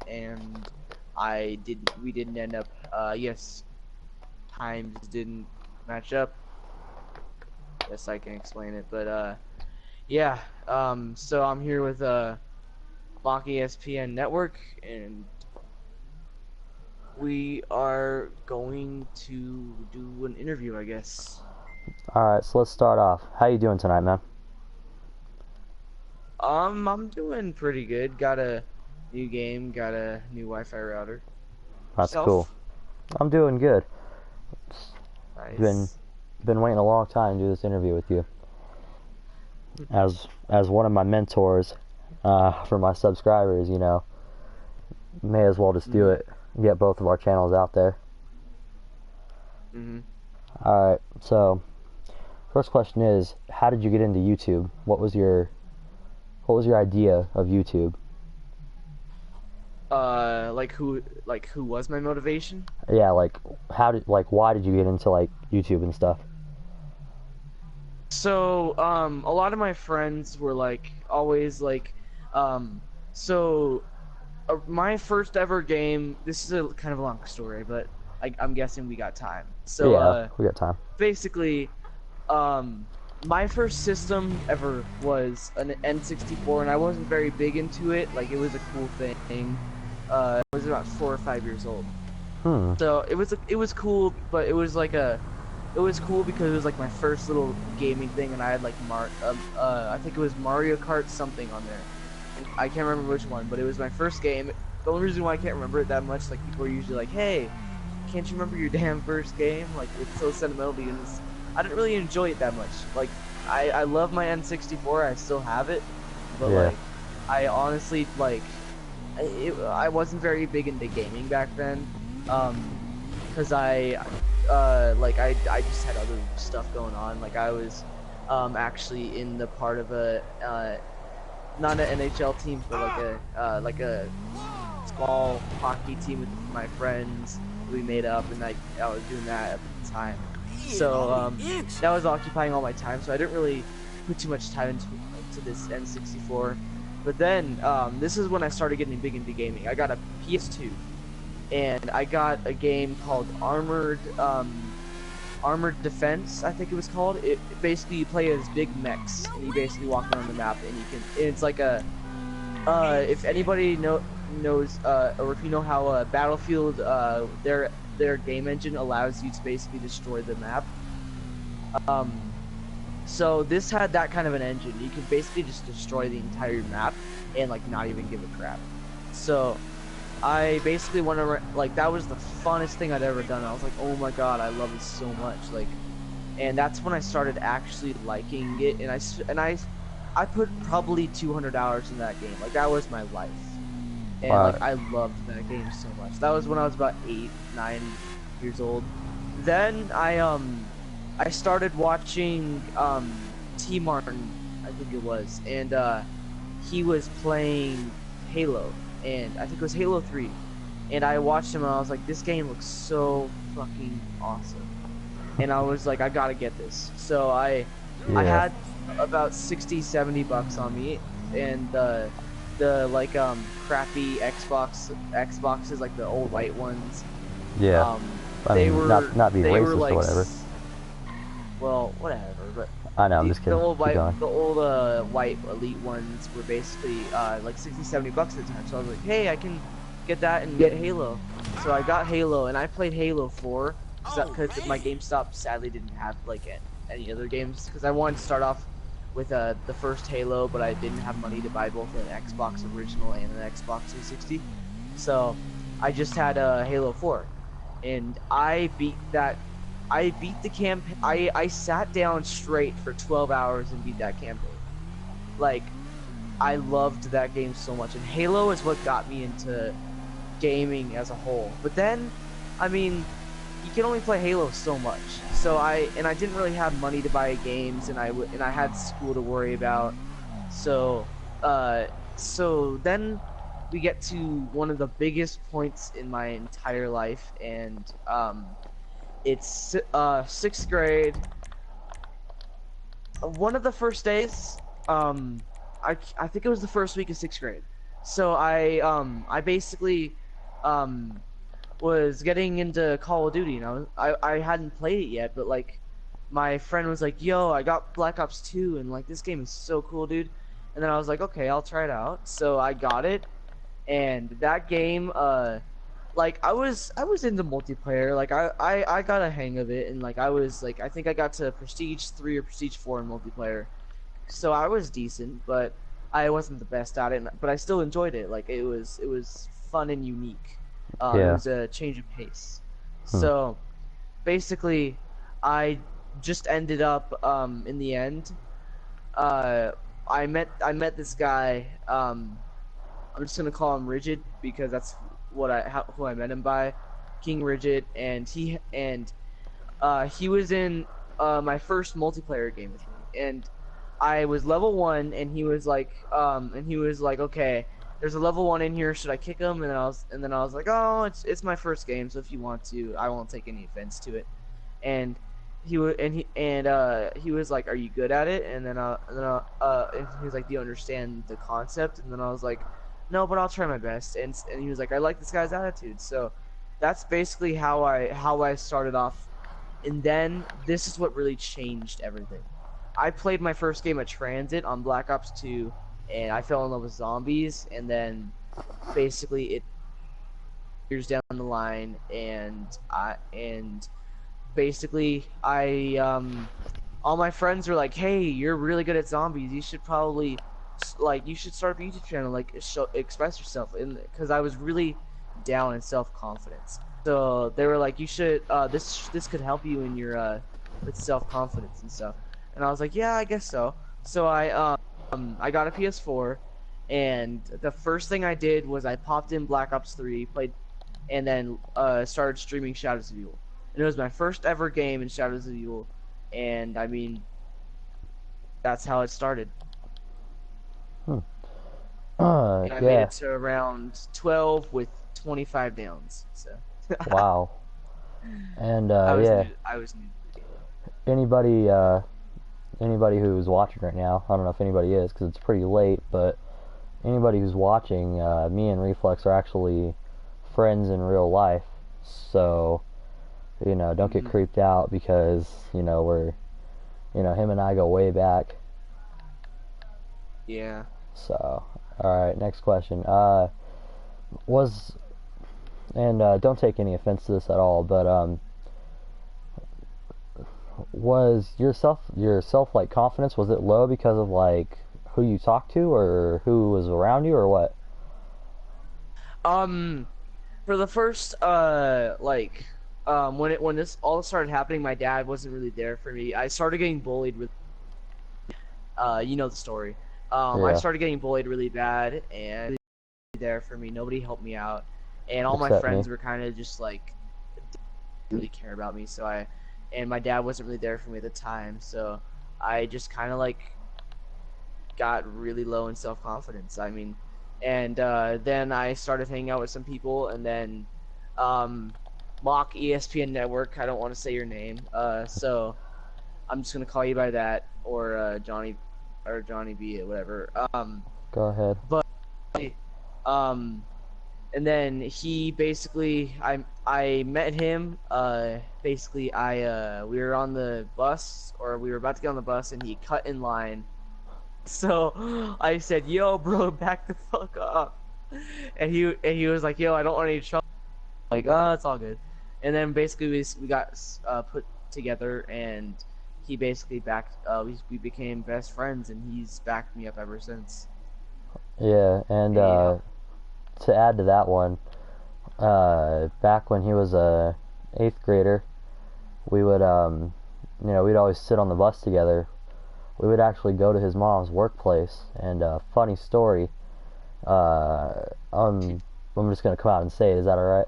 and we didn't end up. Yes, times didn't match up. Yes, I can explain it, but yeah. So I'm here with Mock ESPN Network, and we are going to do an interview, I guess. Alright, so let's start off. How you doing tonight, man? I'm doing pretty good. Got a new game, got a new Wi-Fi router. That's cool. Yourself? I'm doing good. Been Nice. been waiting a long time to do this interview with you. As one of my mentors for my subscribers, may as well just do Mhm. it. Get both of our channels out there. Mhm. Alright, so first question is, how did you get into YouTube? What was your idea of YouTube? Like who was my motivation? Yeah, why did you get into YouTube and stuff? So, a lot of my friends were like always like, um, so my first ever game. This is a kind of a long story, but I'm guessing we got time. So, Yeah, we got time. basically, um, my first system ever was an N64, and I wasn't very big into it. Like, it was a cool thing. I was about 4 or 5 years old. Hmm. So it was cool, but it was cool because it was like my first little gaming thing, and I had like I think it was Mario Kart something on there. And I can't remember which one, but it was my first game. The only reason why I can't remember it that much, like people are usually like, "Hey, can't you remember your damn first game?" Like it's so sentimental because I didn't really enjoy it that much. Like I love my N64, I still have it, but Yeah. like I honestly like I wasn't very big into gaming back then, because I just had other stuff going on. Like I was actually in the part of a not an NHL team, but like a small hockey team with my friends. We made up, and I was doing that at the time. So that was occupying all my time. So I didn't really put too much time into this N64. But then this is when I started getting big into gaming. I got a PS2, and I got a game called Armored Defense, I think it was called. It basically, you play as big mechs, and you basically walk around the map, and it's like a if anybody knows or if you know how Battlefield their game engine allows you to basically destroy the map. Um, so this had that kind of an engine. You could basically just destroy the entire map and like not even give a crap. So I basically went around, like that was the funnest thing I'd ever done. I was like, oh my god, I love it so much. Like, and that's when I started actually liking it. I put probably 200 hours in that game. Like that was my life, and like Wow. I loved that game so much. That was when I was about 8, 9 years old. Then I started watching T Martin, I think it was, and he was playing Halo, and I think it was Halo 3. And I watched him, and I was like, this game looks so fucking awesome. And I was like, I gotta get this. So I Yeah. had about 60, $70 on me, and the like crappy Xboxes, like the old white ones. Yeah. Um, I they mean, were not be they were racist or like, whatever. well, whatever. But I know. I'm just kidding. Keep going. the old white elite ones were basically like 60, $70 at the time. So I was like, hey, I can get that and get Halo. So I got Halo, and I played Halo 4 because my GameStop sadly didn't have like any other games, because I wanted to start off with the first Halo, but I didn't have money to buy both an Xbox original and an Xbox 360. So I just had Halo 4, and I beat the campaign. I sat down straight for 12 hours and beat that campaign. Like, I loved that game so much, and Halo is what got me into gaming as a whole. But then, I mean, you can only play Halo so much. So I didn't really have money to buy games, and I had school to worry about. So so then we get to one of the biggest points in my entire life, and it's sixth grade. One of the first days, I think it was the first week of sixth grade. So I basically um was getting into Call of Duty, and I hadn't played it yet, but like my friend was like, "Yo, I got Black Ops 2, and like this game is so cool, dude." And then I was like, "Okay, I'll try it out." So I got it, and that game, like I was into multiplayer, like I got a hang of it, and like I was like I think I got to Prestige 3 or Prestige 4 in multiplayer, so I was decent, but I wasn't the best at it. But I still enjoyed it. Like it was fun and unique. It Yeah. was a change of pace. Hmm. So basically, I just ended up in the end. Uh, I met this guy. I'm just gonna call him Rigid because that's who I met him by, King Rigid, and he was in my first multiplayer game with me, and I was level 1, and he was like, okay, there's a level 1 in here. Should I kick him? And then I was like, oh, it's my first game, so if you want to, I won't take any offense to it. And he was like, are you good at it? And he was like, do you understand the concept? And then I was like, no, but I'll try my best. And he was like, I like this guy's attitude. So that's basically how I started off, and then this is what really changed everything. I played my first game of Transit on Black Ops 2, and I fell in love with zombies, and then basically it years down the line, and basically I all my friends were like, "Hey, you're really good at zombies. You should probably you should start a YouTube channel, like express yourself." And because I was really down in self confidence, so they were like, "You should this could help you in your with self confidence and stuff." And I was like, "Yeah, I guess so." So I got a PS4, and the first thing I did was I popped in Black Ops 3, played, and then started streaming Shadows of Evil. And it was my first ever game in Shadows of Evil, and I mean, that's how it started. Hmm. And I made Yeah. it to around 12 with 25 downs. So Wow. And I was yeah, new. I was new to the game. anybody anybody who's watching right now, I don't know if anybody is because it's pretty late, but anybody who's watching, me and Reflex are actually friends in real life. So, don't get Hmm. creeped out because, him and I go way back. Yeah. So, all right, next question. Was and don't take any offense to this at all, but was your self like confidence, was it low because of like who you talked to or who was around you or what? Um, for the first when this all started happening, my dad wasn't really there for me. I started getting bullied really, you know the story. I Yeah, started getting bullied really bad, and there for me. Nobody helped me out, and all my except me. friends were kind of just like didn't really care about me. And my dad wasn't really there for me at the time, so I just kind of like got really low in self confidence. I mean, and then I started hanging out with some people, and then um, mock ESPN Network. I don't want to say your name, so I'm just gonna call you by that, or Johnny, or Johnny B, or whatever. Go ahead. But um, and then he basically I met him basically I we were on the bus, or we were about to get on the bus, and he cut in line. So I said, "Yo, bro, back the fuck up." And he was like, "Yo, I don't want any trouble." Like, "Oh, it's all good." And then basically we got put together, and he basically backed we became best friends, and he's backed me up ever since. Yeah, and And he helped. to add to that one, back when he was a eighth grader, we would we'd always sit on the bus together. We would actually go to his mom's workplace, and funny story. Uh, I'm I'm just gonna come out and say it. Is that all right?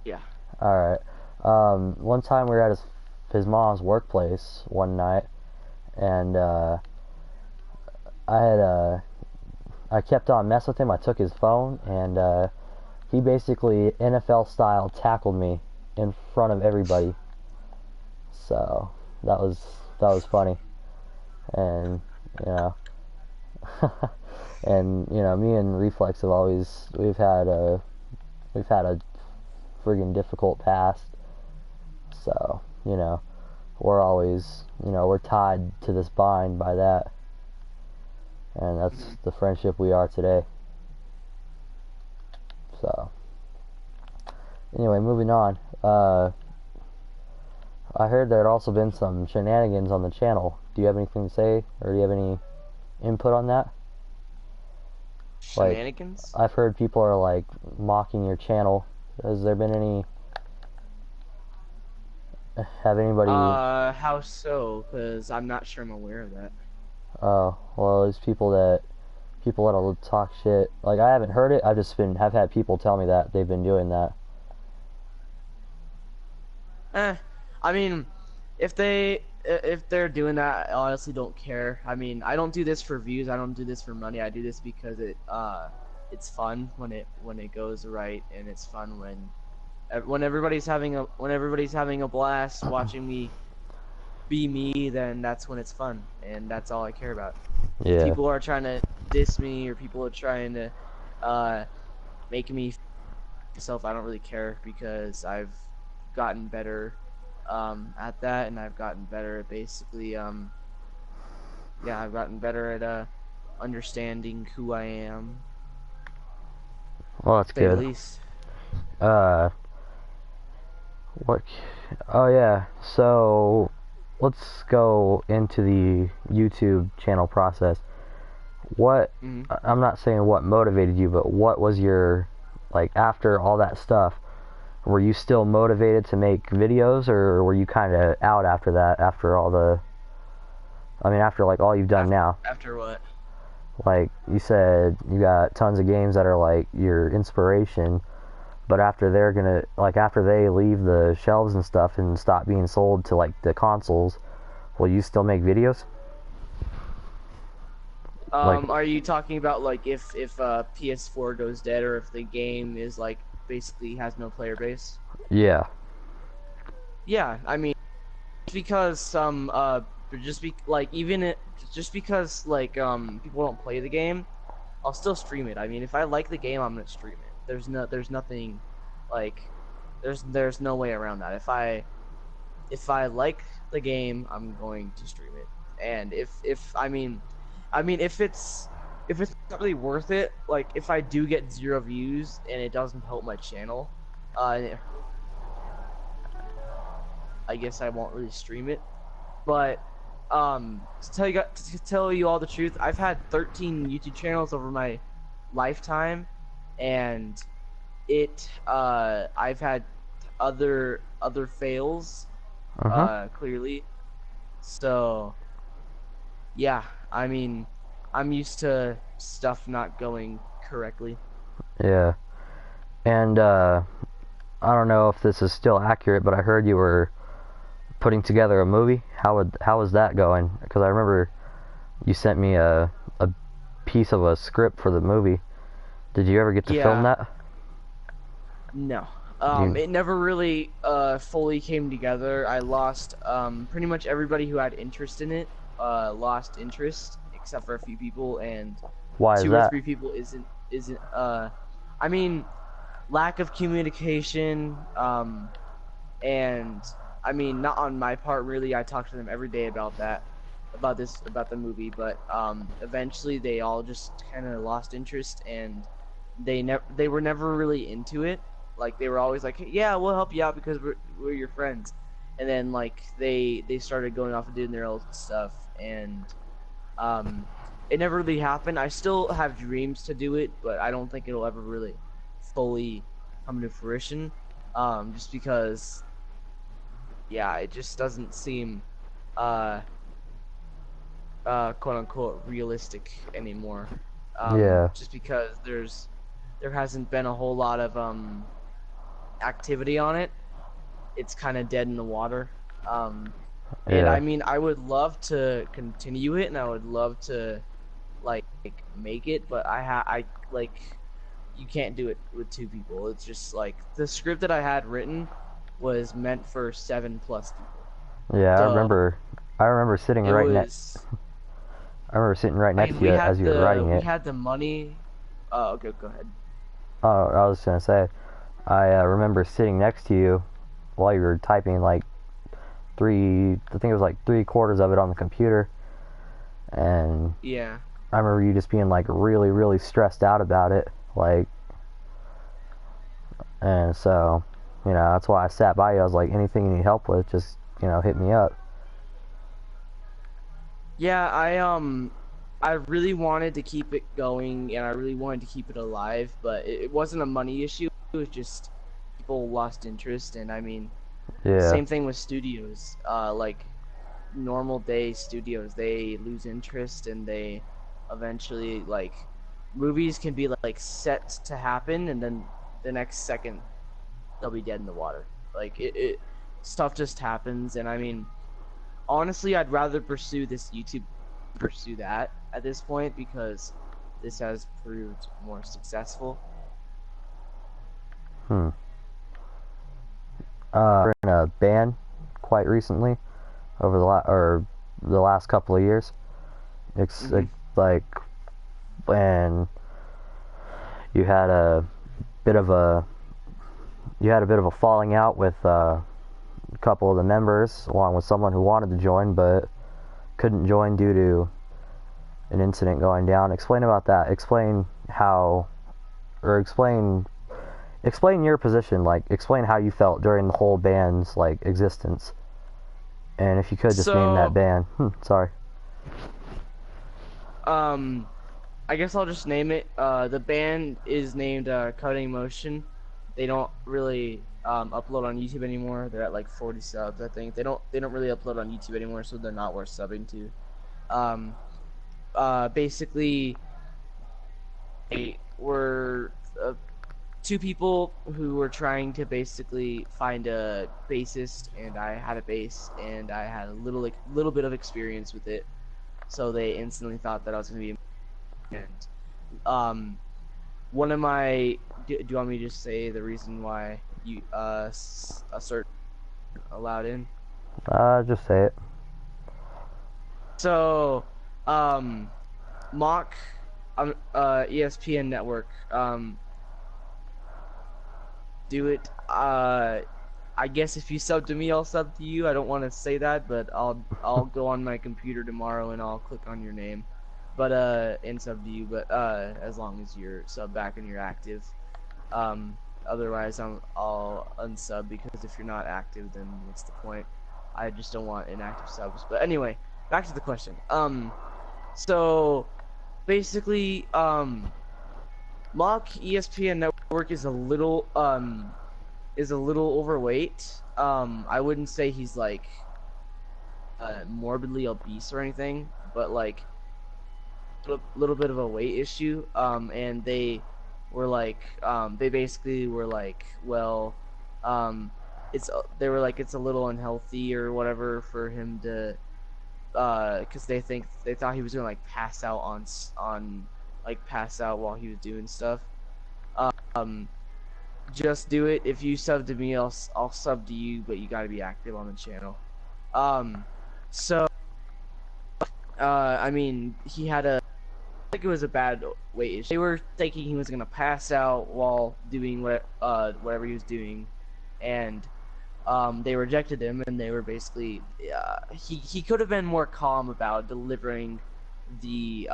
Yeah. All right. One time we were at his mom's workplace one night, and I had I kept on messing with him. I took his phone, and he basically NFL style tackled me in front of everybody. So that was funny, and you know, And you know, me and Reflex have always we've had a friggin' difficult past. So you know, we're always we're tied to this bind by that, and that's Mhm. the friendship we are today. So anyway, moving on. I heard there had also been some shenanigans on the channel. Do you have anything to say, or do you have any input on that? Like, Shenanigans? I've heard people are like mocking your channel. Has there been any? Have anybody? How so? Because I'm not sure I'm aware of that. Oh, well, there's people that'll talk shit. Like, I haven't heard it. Have had people tell me that they've been doing that. Eh, I mean, if they're doing that, I honestly don't care. I mean, I don't do this for views. I don't do this for money. I do this because it's fun when it goes right, and it's fun when everybody's having a blast watching me be me. Then that's when it's fun, and that's all I care about. If Yeah. people are trying to diss me or people are trying to uh make me myself, I don't really care because I've gotten better at that, and I've gotten better at basically yeah, I've gotten better at understanding who I am, Well, that's to say the good. least. Uh, what? Oh yeah. So let's go into the YouTube channel process. What? Hmm. I'm not saying what motivated you, but what was your like after all that stuff? Were you still motivated to make videos, or were you kind of out after that? After all the, I mean, after like all you've done now, After what? like you said, you got tons of games that are like your inspiration, but after they're gonna like after they leave the shelves and stuff and stop being sold to like the consoles, will you still make videos? Like, Are you talking about like if PS4 goes dead, or if the game is like basically has no player base? yeah, Yeah, I mean, because some just be like even it just because like people don't play the game, I'll still stream it. I mean, if I like the game, I'm gonna stream it. There's nothing like there's no way around that. If I like the game, I'm going to stream it. And if I mean if it's not really worth it, like if I do get 0 views and it doesn't help my channel, uh, I guess I won't really stream it. But to tell you all the truth, I've had 13 YouTube channels over my lifetime, and I've had other fails, uh huh, clearly. So yeah, I mean, I'm used to stuff not going correctly. yeah, and I don't know if this is still accurate, but I heard you were putting together a movie. How was that going? Because I remember you sent me a piece of a script for the movie. Did you ever get to film Yeah, that? no. You It never really fully came together. I lost pretty much everybody who had interest in it lost interest except for a few people, and Why is two or that? three people isn't I mean, lack of communication, and I mean, not on my part really. I talk to them every day about that, about the movie, but eventually they all just kind of lost interest, and they were never really into it. Like they were always like, hey, yeah, we'll help you out because we're your friends, and then like they started going off and doing their own stuff, and um, it never really happened. I still have dreams to do it, but I don't think it'll ever really fully come to fruition. Just because, yeah, it just doesn't seem uh quote unquote realistic anymore. Yeah, Just because there hasn't been a whole lot of activity on it. It's kind of dead in the water. Um, and yeah, I mean, I would love to continue it, and I would love to like make it, but I like you can't do it with 2 people. It's just like the script that I had written was meant for 7+ people. yeah. So I remember sitting it right next. was I remember sitting right I next mean, to you as you were writing we it. had the money. Oh, okay, go ahead. Oh, I was gonna say, I remember sitting next to you while you were typing like I think it was like 3/4 of it on the computer, and Yeah. I remember you just being like really, really stressed out about it, like, and so, that's why I sat by you. I was like, anything you need help with, just, hit me up. Yeah, I really wanted to keep it going and I really wanted to keep it alive, but it wasn't a money issue. It was just people lost interest and I mean, Yeah, same thing with studios. Like normal day studios, they lose interest and they eventually like movies can be like set to happen and then the next second they'll be dead in the water. Like it stuff just happens and I mean honestly, I'd rather pursue that at this point because this has proved more successful. hmm. We're in a band quite recently over the last couple of years. It's Hmm. like when you had a bit of a falling out with a couple of the members, along with someone who wanted to join but couldn't join due to an incident going down. Explain about that. Explain how, or explain your position. Like, explain how you felt during the whole band's like existence. And if you could just name that So, band. Sorry. um, I guess I'll just name it. The band is named Cutting Motion. They don't really upload on YouTube anymore. They're at like 40 subs, I think. They don't really upload on YouTube anymore, so they're not worth subbing to. Um, Basically, they were two people who were trying to basically find a bassist, and I had a bass, and I had a little bit of experience with it, so they instantly thought that I was gonna be. And one of my do you want me to just say the reason why you a certain allowed in? Just say it. So, um, mock ESPN network do it. I guess if you sub to me, I'll sub to you. I don't want to say that, but I'll go on my computer tomorrow and I'll click on your name, but and sub to you. But as long as you're sub back and you're active. Um, Otherwise I'll unsub because if you're not active, then what's the point? I just don't want inactive subs. But anyway, back to the question. So basically, mock ESPN network is a little overweight. I wouldn't say he's like morbidly obese or anything, but like a little bit of a weight issue. And they basically were like, well, um, they were like it's a little unhealthy or whatever for him to, because they thought he was gonna like pass out while he was doing stuff. Um, just do it. If you sub to me, I'll sub to you, but you gotta be active on the channel. Um, so I mean, he had a I think it was a bad weight issue. They were thinking he was gonna pass out while doing whatever he was doing, and they rejected him, and they were basically he could have been more calm about delivering the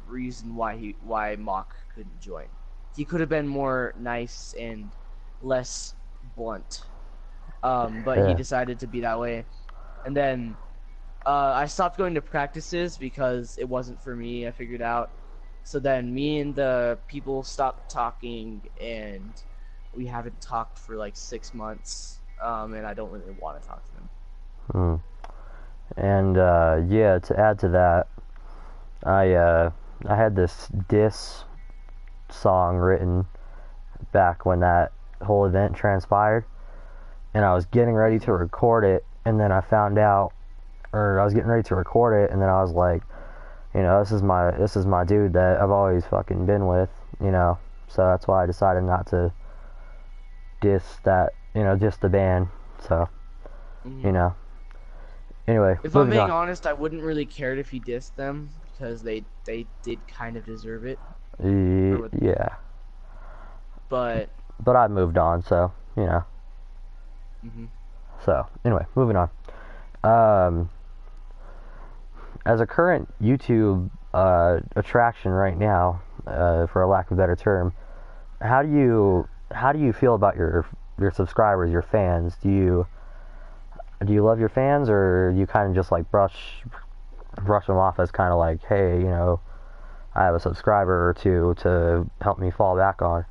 reason why Mock couldn't join. He could have been more nice and less blunt, but he Yeah. decided to be that way. And then I stopped going to practices because it wasn't for me. I figured out. So then me and the people stopped talking, and we haven't talked for like 6 months. And I don't really want to talk to them. Hmm. And yeah, to add to that, I had this diss song written back when that whole event transpired, and I was getting ready to record it, and then I found out, or I was getting ready to record it, and then I was like, this is my dude that I've always fucking been with, so that's why I decided not to diss that, diss the band. So, Mm-hmm. you know. Anyway, If I'm moving being on. honest, I wouldn't really care if he dissed them because they did kind of deserve it for what. Yeah. But But I moved on, so, you know. mhm. So, anyway, moving on. Um, as a current YouTube attraction right now, for a lack of a better term, how do you feel about your subscribers, your fans? Do you love your fans, or you kind of just like brush them off as kind of like, hey, you know, I have a subscriber or two to help me fall back on?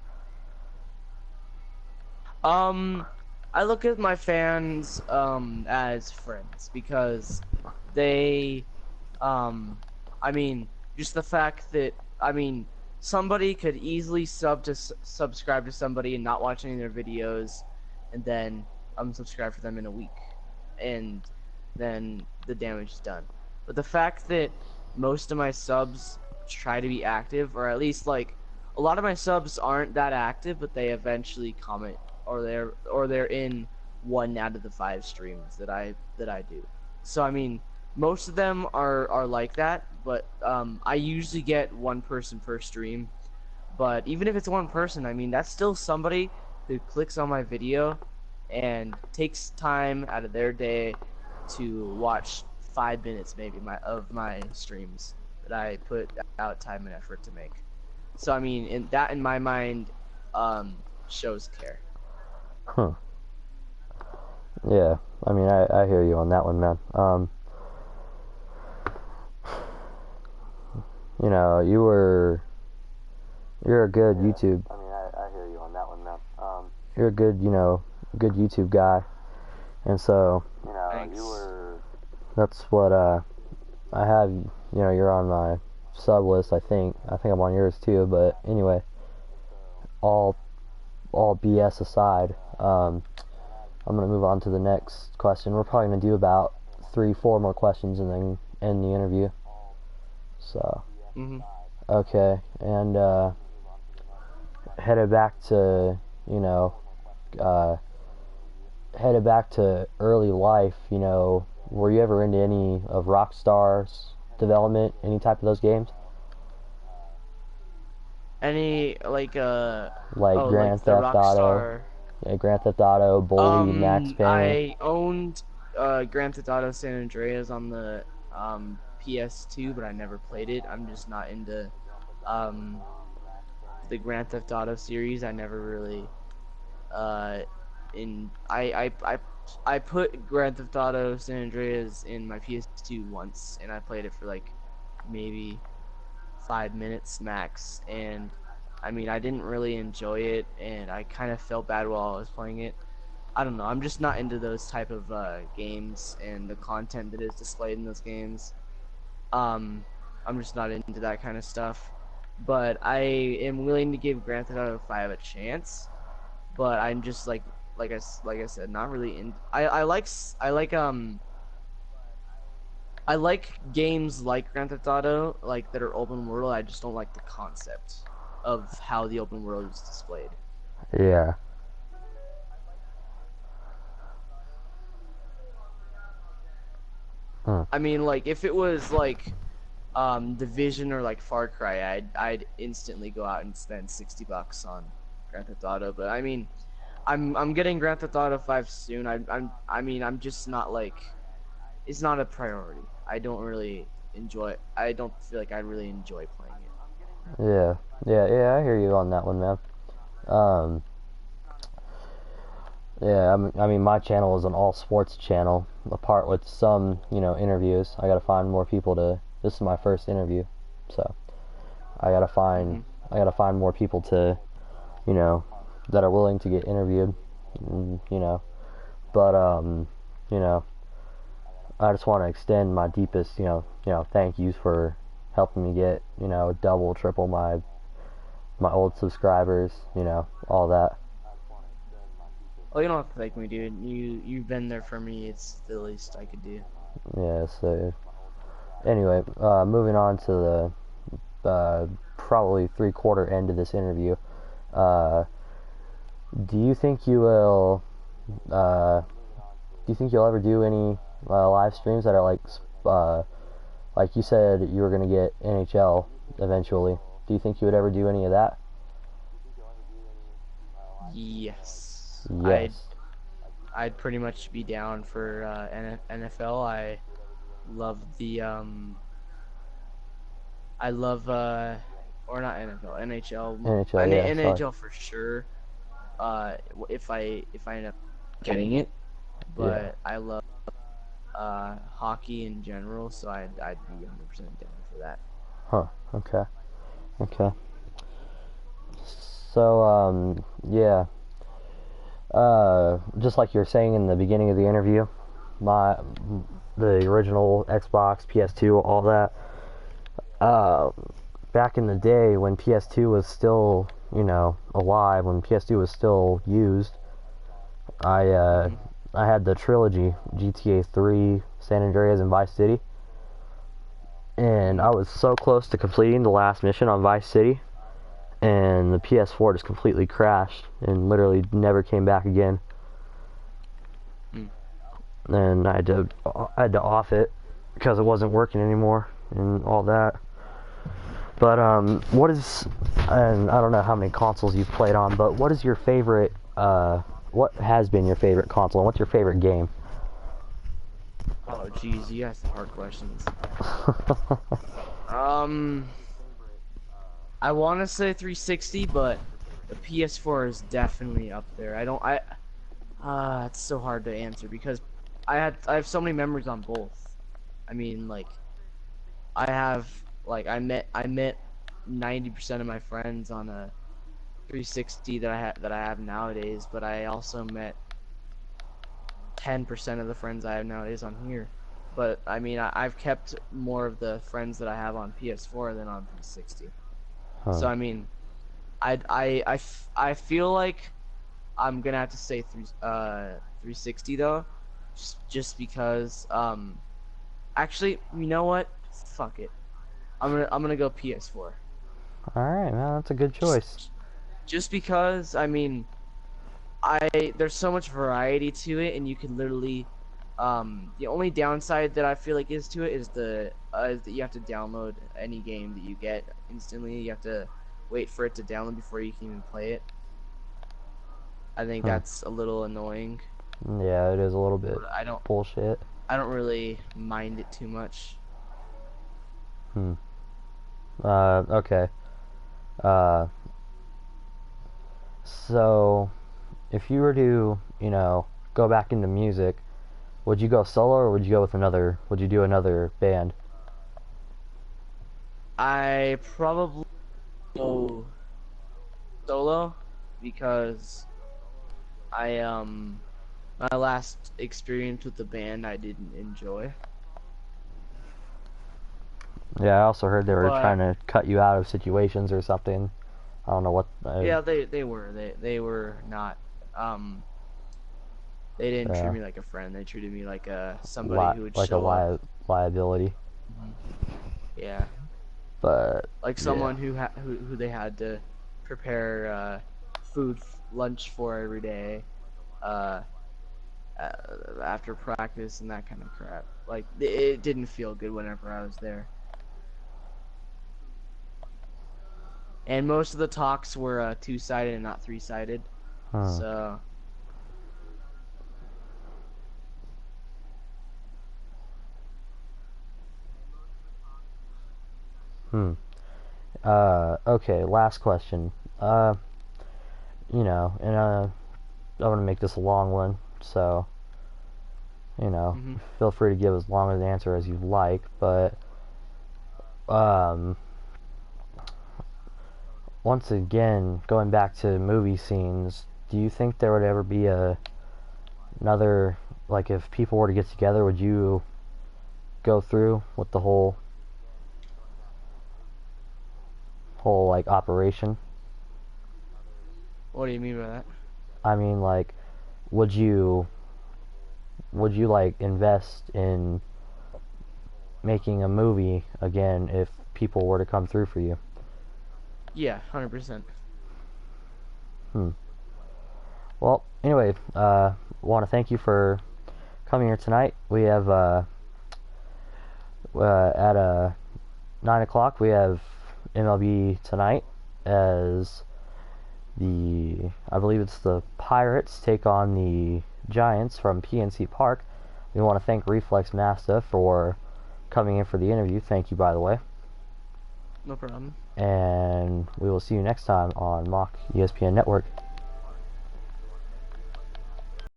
Um, I look at my fans as friends because they um I mean just the fact that somebody could easily subscribe to somebody and not watch any of their videos and then unsubscribe for them in a week and then the damage is done. But the fact that most of my subs try to be active, or at least like a lot of my subs aren't that active, but they eventually comment or they're in 1 out of the 5 streams that I do. So I mean, most of them are like that, but I usually get one person per stream. But even if it's one person, I mean that's still somebody who clicks on my video and takes time out of their day to watch 5 minutes maybe of my streams that I put out time and effort to make. So I mean, in my mind, shows care. Huh. Yeah, I mean, I hear you on that one, man. You know, you're a good YouTube. I mean, I hear you on that one, man. You're a good, you know, good YouTube guy, and so, you know, Thanks. that's what I have. You know, you're on my sub list. I think I'm on yours too. But anyway, all BS aside, I'm gonna move on to the next question. We're probably gonna do about 3-4 more questions and then end the interview. So, Mhm. okay, and headed back to, you know, uh, headed back to early life. You know, were you ever into any of Rockstar's development, any type of those games, Any like like oh, like Grand the Theft Auto, Rockstar. yeah, Grand Theft Auto, Bully, Max Payne? I owned Grand Theft Auto San Andreas on the PS2, but I never played it. I'm just not into um the Grand Theft Auto series. I never really in I put Grand Theft Auto San Andreas in my PS2 once, and I played it for like maybe 5 minutes max, and I mean I didn't really enjoy it, and I kind of felt bad while I was playing it. I don't know. I'm just not into those type of games and the content that is displayed in those games. Um, I'm just not into that kind of stuff. But I am willing to give Grand Theft Auto 5 a chance. But I'm just like I said, not really in. I like games like Grand Theft Auto, like that are open world. I just don't like the concept of how the open world is displayed. Yeah. Hmm. I mean, like if it was like Division or like Far Cry, I'd instantly go out and spend $60 on Grand Theft Auto. But I mean, I'm getting Grand Theft Auto 5 soon. I mean I'm just not like, it's not a priority. I don't really enjoy it. I don't feel like I really enjoy playing it. Yeah. Yeah. I hear you on that one, man. Um, yeah. I mean, my channel is an all sports channel, apart with some, you know, interviews. I gotta find more people to. This is my first interview, so I gotta find Mhm. I gotta find more people to, you know, that are willing to get interviewed. You know, but you know, I just want to extend my deepest, thank yous for helping me get, you know, double, triple my old subscribers, you know, all that. Oh, you don't have to thank me, dude. You've been there for me. It's the least I could do. Yeah. So anyway, moving on to the probably 3/4 end of this interview. Uh, do you think you will? Do you think you'll ever do any live streams that are like Like you said, you were going to get NHL eventually. Do you think you would ever do any of that? Yes, Yes. I'd pretty much be down for NFL. Love the I love or not NFL, NHL, NHL, yeah, sorry. NHL for sure. If I end up getting it, Yeah. but I love hockey in general, so I'd be 100% down for that. Huh. Okay. Okay. So, yeah. Just like you were saying in the beginning of the interview, my the original Xbox, PS2, all that. Uh, Back in the day when PS2 was still, alive, when PS2 was still used, I uh, Hmm. I had the trilogy, GTA 3, San Andreas, and Vice City, and Hmm. I was so close to completing the last mission on Vice City, and the PS4 just completely crashed and literally never came back again. Hmm. And I had to off it because it wasn't working anymore and all that. But and I don't know how many consoles you've played on, but what is your favorite? What has been your favorite console, and what's your favorite game? Oh, geez, you asked the hard questions. Um, I want to say 360, but the PS4 is definitely up there. I don't. It's so hard to answer because I have so many memories on both. I mean, like I met 90% of my friends on a 360 that I have nowadays, but I also met 10% of the friends I have nowadays on here. But I mean, I've kept more of the friends that I have on PS4 than on 360. Huh. So I mean, I feel like I'm gonna have to say 360 though, just because actually, you know what? Fuck it. I'm gonna go PS4. All right, man, that's a good choice. Just just because I mean I there's so much variety to it, and you can literally the only downside that I feel like is to it is that you have to download any game that you get instantly. You have to wait for it to download before you can even play it. I think Hmm. that's a little annoying, Yeah, it is a little bit but bullshit. I don't really mind it too much. Hmm. Okay. Uh, so if you were to, go back into music, would you go solo or would you go with another? Would you do another band? I probably go solo because I my last experience with the band I didn't enjoy. Yeah, I also heard they were trying But to cut you out of situations or something. I don't know what. yeah, they were not um they didn't treat Uh, me like a friend. They treated me like somebody who would like a show up. liability. Mhm. Yeah, But like yeah, someone who they had to prepare lunch for every day uh, uh after practice and that kind of crap. Like it didn't feel good whenever I was there. And most of the talks were two-sided and not three-sided. huh. So, Hmm. Okay. Last question. And I want to make this a long one, so mhm. feel free to give as long an answer as you like. But um, once again, going back to movie scenes, do you think there would ever be another, like, if people were to get together, would you go through with the whole like operation? What do you mean by that? I mean, like, would you like invest in making a movie again if people were to come through for you? Yeah, 100%. Hmm. Well, anyway, want to thank you for coming here tonight. We have At 9 o'clock, we have MLB tonight as I believe it's the Pirates take on the Giants from PNC Park. We want to thank Reflex Masta for coming in for the interview. Thank you, by the way. No problem. And we will see you next time on Mock ESPN Network.